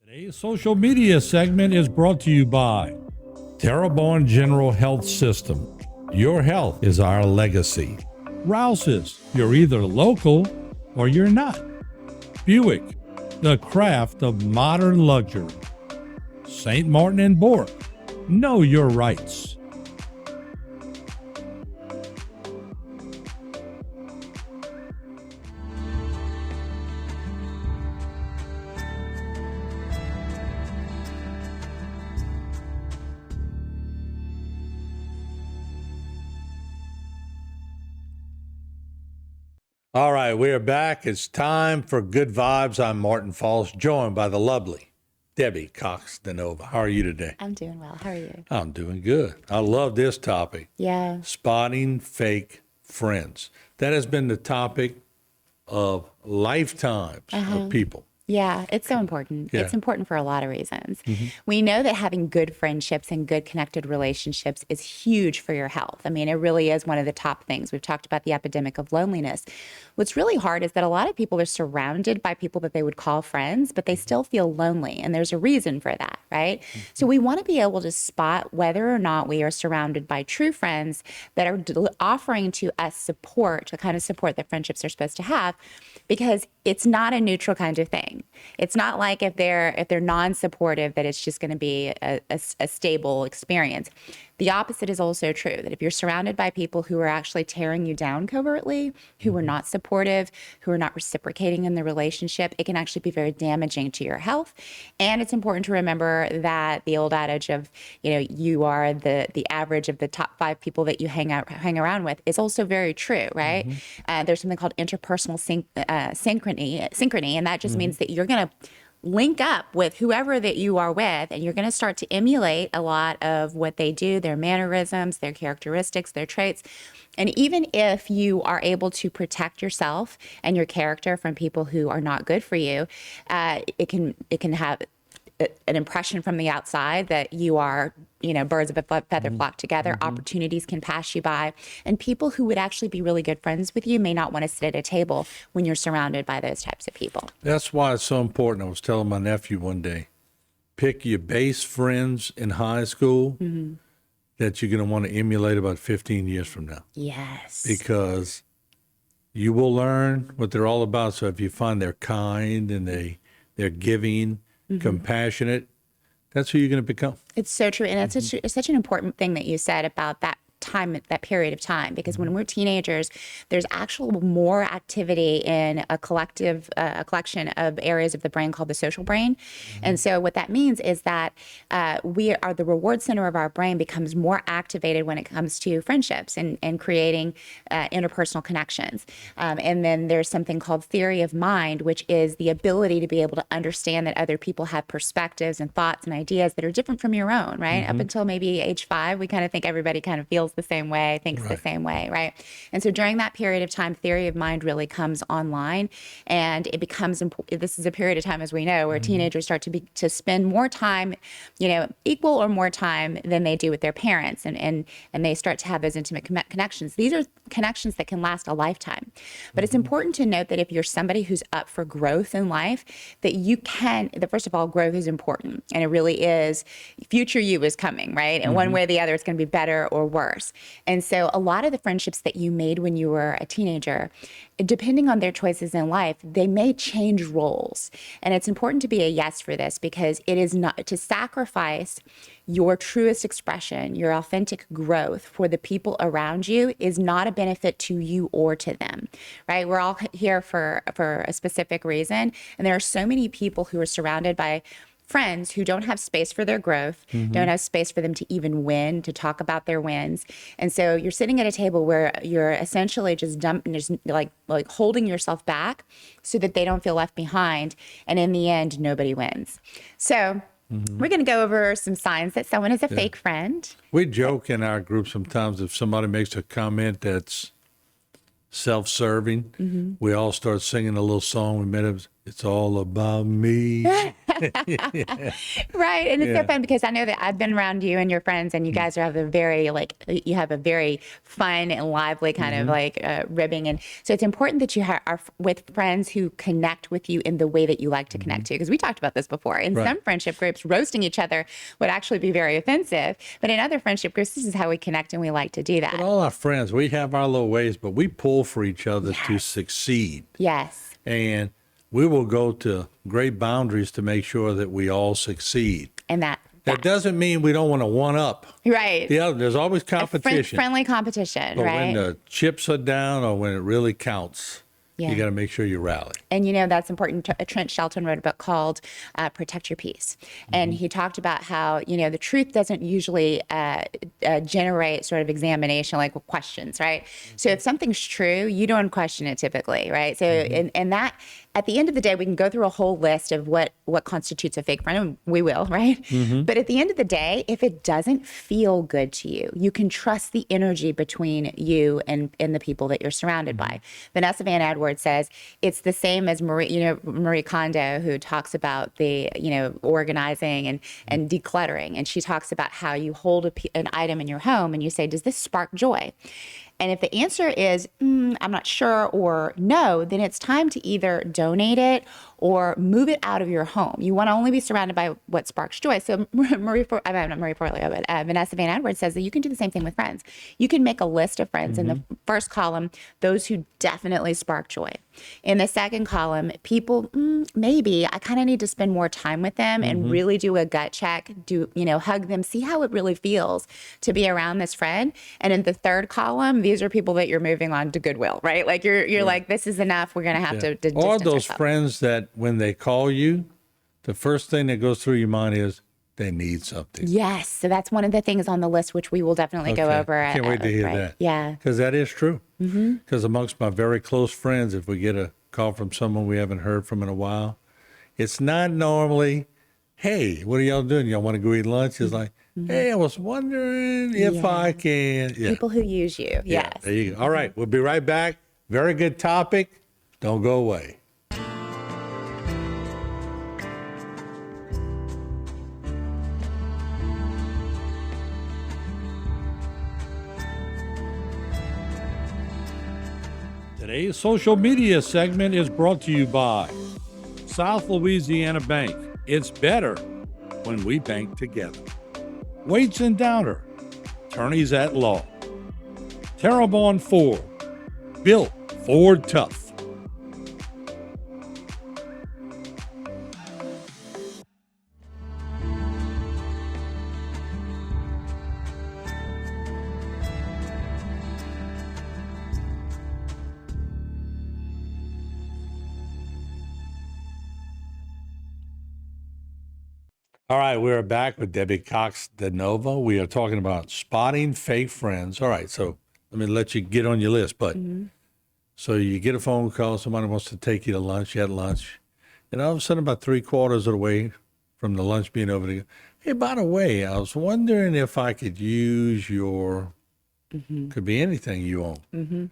Today's social media segment is brought to you by Terrebonne General Health System. Your health is our legacy. Rouse's, you're either local or you're not. Buick, the craft of modern luxury. St. Martin and Bork, know your rights. All right, we are back. It's time for Good Vibes. I'm Martin Falls, joined by the lovely Debbie Cox DeNova. How are you today? I'm doing well. How are you? I'm doing good. I love this topic. Yeah. Spotting fake friends. That has been the topic of lifetimes of people. Yeah, it's so important. Yeah. It's important for a lot of reasons. We know that having good friendships and good connected relationships is huge for your health. I mean, it really is one of the top things. We've talked about the epidemic of loneliness. What's really hard is that a lot of people are surrounded by people that they would call friends, but they still feel lonely. And there's a reason for that, right? So we want to be able to spot whether or not we are surrounded by true friends that are offering to us support, the kind of support that friendships are supposed to have, because it's not a neutral kind of thing. It's not like if they're non-supportive that it's just going to be a stable experience. The opposite is also true, that if you're surrounded by people who are actually tearing you down covertly, who are not supportive, who are not reciprocating in the relationship, it can actually be very damaging to your health. And it's important to remember that the old adage of, you are the average of the top 5 people that you hang around with is also very true, right? There's something called interpersonal synchrony, and that just means that you're going to link up with whoever that you are with, and you're going to start to emulate a lot of what they do, their mannerisms, their characteristics, their traits. And even if you are able to protect yourself and your character from people who are not good for you, it can have an impression from the outside that you are, birds of a feather flock together. Opportunities can pass you by. And people who would actually be really good friends with you may not want to sit at a table when you're surrounded by those types of people. That's why it's so important. I was telling my nephew one day, pick your base friends in high school that you're going to want to emulate about 15 years from now. Yes. Because you will learn what they're all about. So if you find they're kind and they're giving, compassionate, that's who you're going to become. It's so true. And it's such an important thing that you said about that time, that period of time, because when we're teenagers, there's actual more activity in a collection of areas of the brain called the social brain. And so what that means is that the reward center of our brain becomes more activated when it comes to friendships and creating interpersonal connections. And then there's something called theory of mind, which is the ability to be able to understand that other people have perspectives and thoughts and ideas that are different from your own, right? Up until maybe age 5, we kind of think everybody kind of feels the same way, thinks the same way, right? And so during that period of time, theory of mind really comes online, and it becomes important. This is a period of time, as we know, where teenagers start to spend more time, equal or more time than they do with their parents, and they start to have those intimate connections. These are connections that can last a lifetime. But it's important to note that if you're somebody who's up for growth in life, that first of all, growth is important, and it really is. Future you is coming, right? And one way or the other, it's going to be better or worse. And so a lot of the friendships that you made when you were a teenager, depending on their choices in life, they may change roles. And it's important to be a yes for this, because it is not to sacrifice your truest expression, your authentic growth for the people around you is not a benefit to you or to them, right? We're all here for a specific reason. And there are so many people who are surrounded by friends who don't have space for their growth, don't have space for them to even win, to talk about their wins. And so you're sitting at a table where you're essentially just like holding yourself back so that they don't feel left behind. And in the end, nobody wins. So we're going to go over some signs that someone is a fake friend. We joke in our group sometimes if somebody makes a comment that's self-serving, we all start singing a little song we made up. It's all about me. Right. And it's so fun because I know that I've been around you and your friends, and you guys have a very you have a very fun and lively kind of ribbing. And so it's important that you are with friends who connect with you in the way that you like to connect to. Because we talked about this before. In some friendship groups, roasting each other would actually be very offensive. But in other friendship groups, this is how we connect, and we like to do that. But all our friends, we have our little ways, but we pull for each other to succeed. Yes. And we will go to great boundaries to make sure that we all succeed. And that doesn't mean we don't want to one up. Right. The other, there's always competition. Friendly competition, but right? when the chips are down or when it really counts, you got to make sure you rally. And that's important. Trent Shelton wrote a book called Protect Your Peace. And he talked about how, the truth doesn't usually generate sort of examination, like questions, right? So if something's true, you don't question it typically, right? So, and that, at the end of the day, we can go through a whole list of what constitutes a fake friend, and we will, right? But at the end of the day, if it doesn't feel good to you, you can trust the energy between you and the people that you're surrounded by. Vanessa Van Edwards says it's the same as Marie Kondo, who talks about the, organizing and decluttering. And she talks about how you hold an item in your home and you say, does this spark joy? And if the answer is, I'm not sure, or no, then it's time to either donate it or move it out of your home. You want to only be surrounded by what sparks joy. So Vanessa Van Edwards says that you can do the same thing with friends. You can make a list of friends in the first column, those who definitely spark joy. In the second column, people, maybe I kind of need to spend more time with them and really do a gut check, hug them, see how it really feels to be around this friend. And in the third column, these are people that you're moving on to goodwill, right? Like you're like, this is enough. We're going to have to or distance those ourselves. Friends that when they call you, the first thing that goes through your mind is they need something. Yes. So that's one of the things on the list, which we will definitely go over. I can't wait to hear that. Yeah. Because that is true. Because amongst my very close friends, if we get a call from someone we haven't heard from in a while, it's not normally, hey, what are y'all doing? Y'all want to go eat lunch? It's like, hey, I was wondering if I can. Yeah. People who use you. Yes. There you go. All right. We'll be right back. Very good topic. Don't go away. Today's social media segment is brought to you by South Louisiana Bank. It's better when we bank together. Waits and Downer, attorneys at law. Terrebonne Ford, built Ford tough. All right, we're back with Debbie Cox DeNova. We are talking about spotting fake friends. All right, so let me let you get on your list. But so you get a phone call, somebody wants to take you to lunch, you had lunch, and all of a sudden about 3/4 of the way from the lunch being over, to hey, by the way, I was wondering if I could use your, could be anything you own.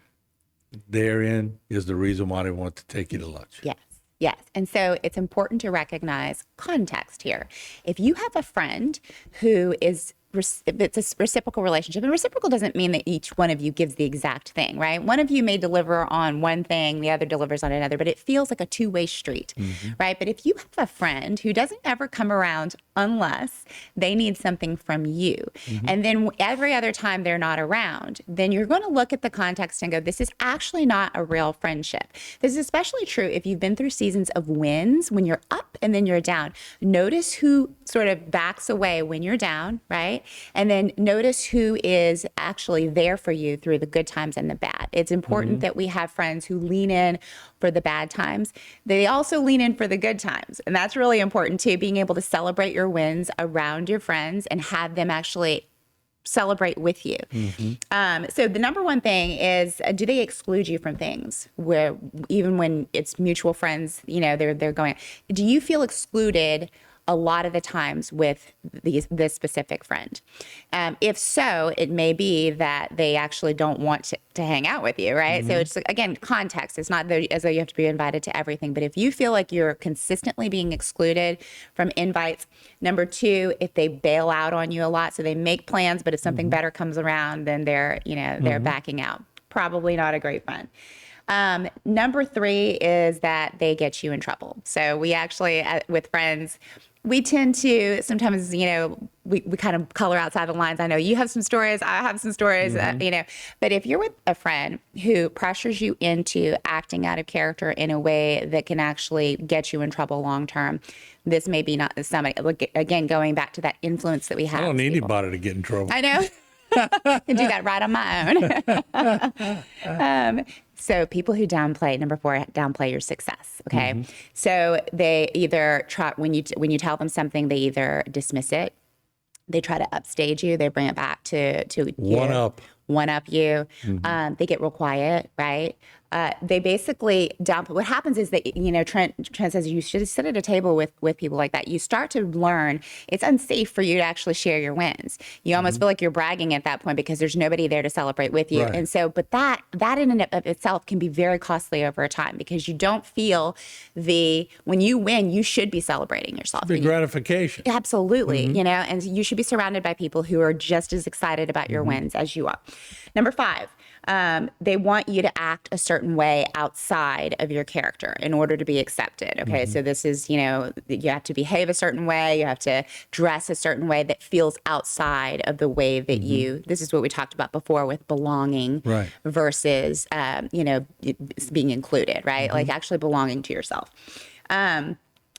Therein is the reason why they want to take you to lunch. Yes. Yes. And so it's important to recognize context here. If you have a friend who is, it's a reciprocal relationship, and reciprocal doesn't mean that each one of you gives the exact thing, right? One of you may deliver on one thing, the other delivers on another, but it feels like a two-way street, right? But if you have a friend who doesn't ever come around unless they need something from you, and then every other time they're not around, then you're going to look at the context and go, this is actually not a real friendship. This is especially true if you've been through seasons of wins when you're up and then you're down. Notice who sort of backs away when you're down, right? And then notice who is actually there for you through the good times and the bad. It's important that we have friends who lean in for the bad times. They also lean in for the good times. And that's really important too, being able to celebrate your wins around your friends and have them actually celebrate with you. So the number one thing is, do they exclude you from things where even when it's mutual friends, they're going, do you feel excluded a lot of the times with this specific friend. If so, it may be that they actually don't want to hang out with you, right? So it's, again, context. It's not as though you have to be invited to everything, but if you feel like you're consistently being excluded from invites. Number two, if they bail out on you a lot, so they make plans, but if something better comes around, then they're backing out. Probably not a great friend. Number three is that they get you in trouble. So we actually, with friends, we tend to sometimes, we kind of color outside the lines. I know you have some stories, I have some stories, but if you're with a friend who pressures you into acting out of character in a way that can actually get you in trouble long term, this may be not somebody, again, going back to that influence that we have. I don't need anybody to get in trouble. I know. I can do that right on my own. So people who downplay, number four, downplay your success. Okay. So they either try, when you tell them something, they either dismiss it, they try to upstage you, they bring it back to one up you. They get real quiet, right? They basically downplay. What happens is that, Trent says you should sit at a table with people like that. You start to learn it's unsafe for you to actually share your wins. You almost feel like you're bragging at that point because there's nobody there to celebrate with you. Right. And so, but that in and of itself can be very costly over time because you don't feel when you win, you should be celebrating yourself. Big gratification. Absolutely. And you should be surrounded by people who are just as excited about your wins as you are. Number five, they want you to act a certain way outside of your character in order to be accepted. Okay. So this is, you have to behave a certain way. You have to dress a certain way that feels outside of the way that this is what we talked about before with belonging versus, being included, right? Like actually belonging to yourself.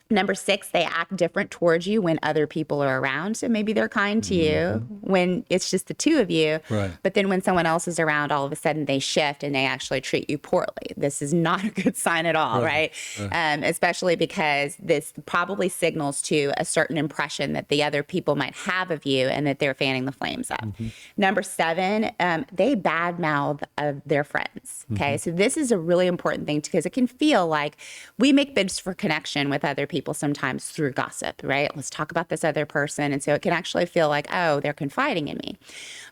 Number six, they act different towards you when other people are around. So maybe they're kind to you when it's just the two of you. Right. But then when someone else is around, all of a sudden they shift and they actually treat you poorly. This is not a good sign at all, right? Especially because this probably signals to a certain impression that the other people might have of you and that they're fanning the flames up. Number seven, they badmouth their friends. Okay. So this is a really important thing because it can feel like we make bids for connection with other people sometimes through gossip, right? Let's talk about this other person. And so it can actually feel like, oh, they're confiding in me.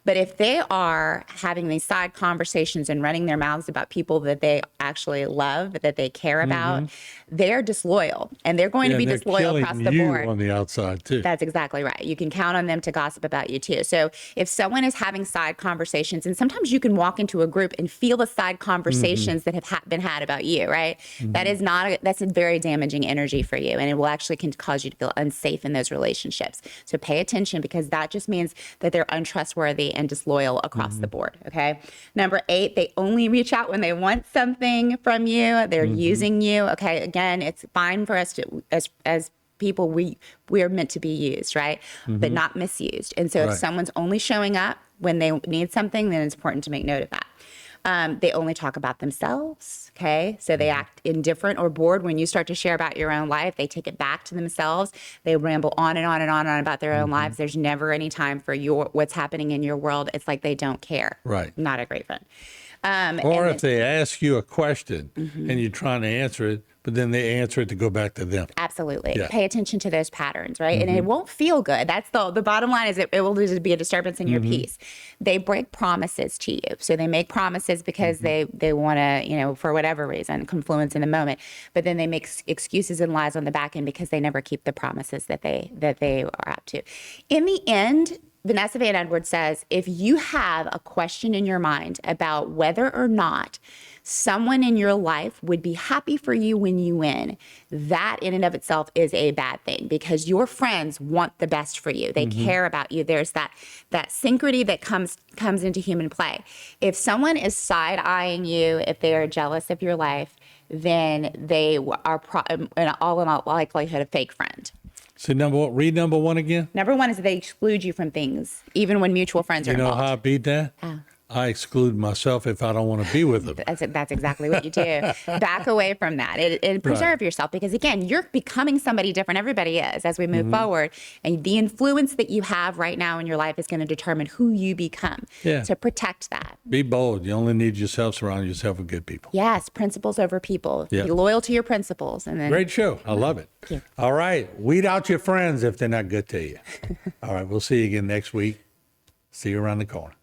But if they are having these side conversations and running their mouths about people that they actually love, that they care about, they're disloyal. And they're going to be disloyal across the board. On the outside too. That's exactly right. You can count on them to gossip about you too. So if someone is having side conversations, and sometimes you can walk into a group and feel the side conversations that have been had about you, right? That's a very damaging energy for you. And it will actually can cause you to feel unsafe in those relationships. So pay attention because that just means that they're untrustworthy and disloyal across the board, okay? Number eight, they only reach out when they want something from you. They're using you, okay? Again, it's fine for us to, as people, we are meant to be used, right? But not misused. And so if someone's only showing up when they need something, then it's important to make note of that. They only talk about themselves, okay? So they act indifferent or bored when you start to share about your own life. They take it back to themselves. They ramble on and on and on and on about their own lives. There's never any time for what's happening in your world. It's like they don't care. Right. Not a great friend. Or if they ask you a question and you're trying to answer it, but then they answer it to go back to them. Absolutely. Yeah. Pay attention to those patterns, right? And it won't feel good. That's the bottom line is it will just be a disturbance in your peace. They break promises to you. So they make promises because they want to, for whatever reason, confluence in the moment. But then they make excuses and lies on the back end because they never keep the promises that they are up to. In the end, Vanessa Van Edwards says, if you have a question in your mind about whether or not someone in your life would be happy for you when you win, that in and of itself is a bad thing because your friends want the best for you. They care about you. There's that synchrony that comes into human play. If someone is side-eyeing you, if they are jealous of your life, then they are in all likelihood a fake friend. So read number one again. Number one is they exclude you from things, even when mutual friends are involved. You know how I beat that? I exclude myself if I don't want to be with them. That's exactly what you do. Back away from that and preserve yourself because, again, you're becoming somebody different. Everybody is as we move forward. And the influence that you have right now in your life is going to determine who you become. So protect that. Be bold. You only need yourself, surround yourself with good people. Yes, principles over people. Yeah. Be loyal to your principles. And then Great show. I love it. Thank you. All right. Weed out your friends if they're not good to you. All right. We'll see you again next week. See you around the corner.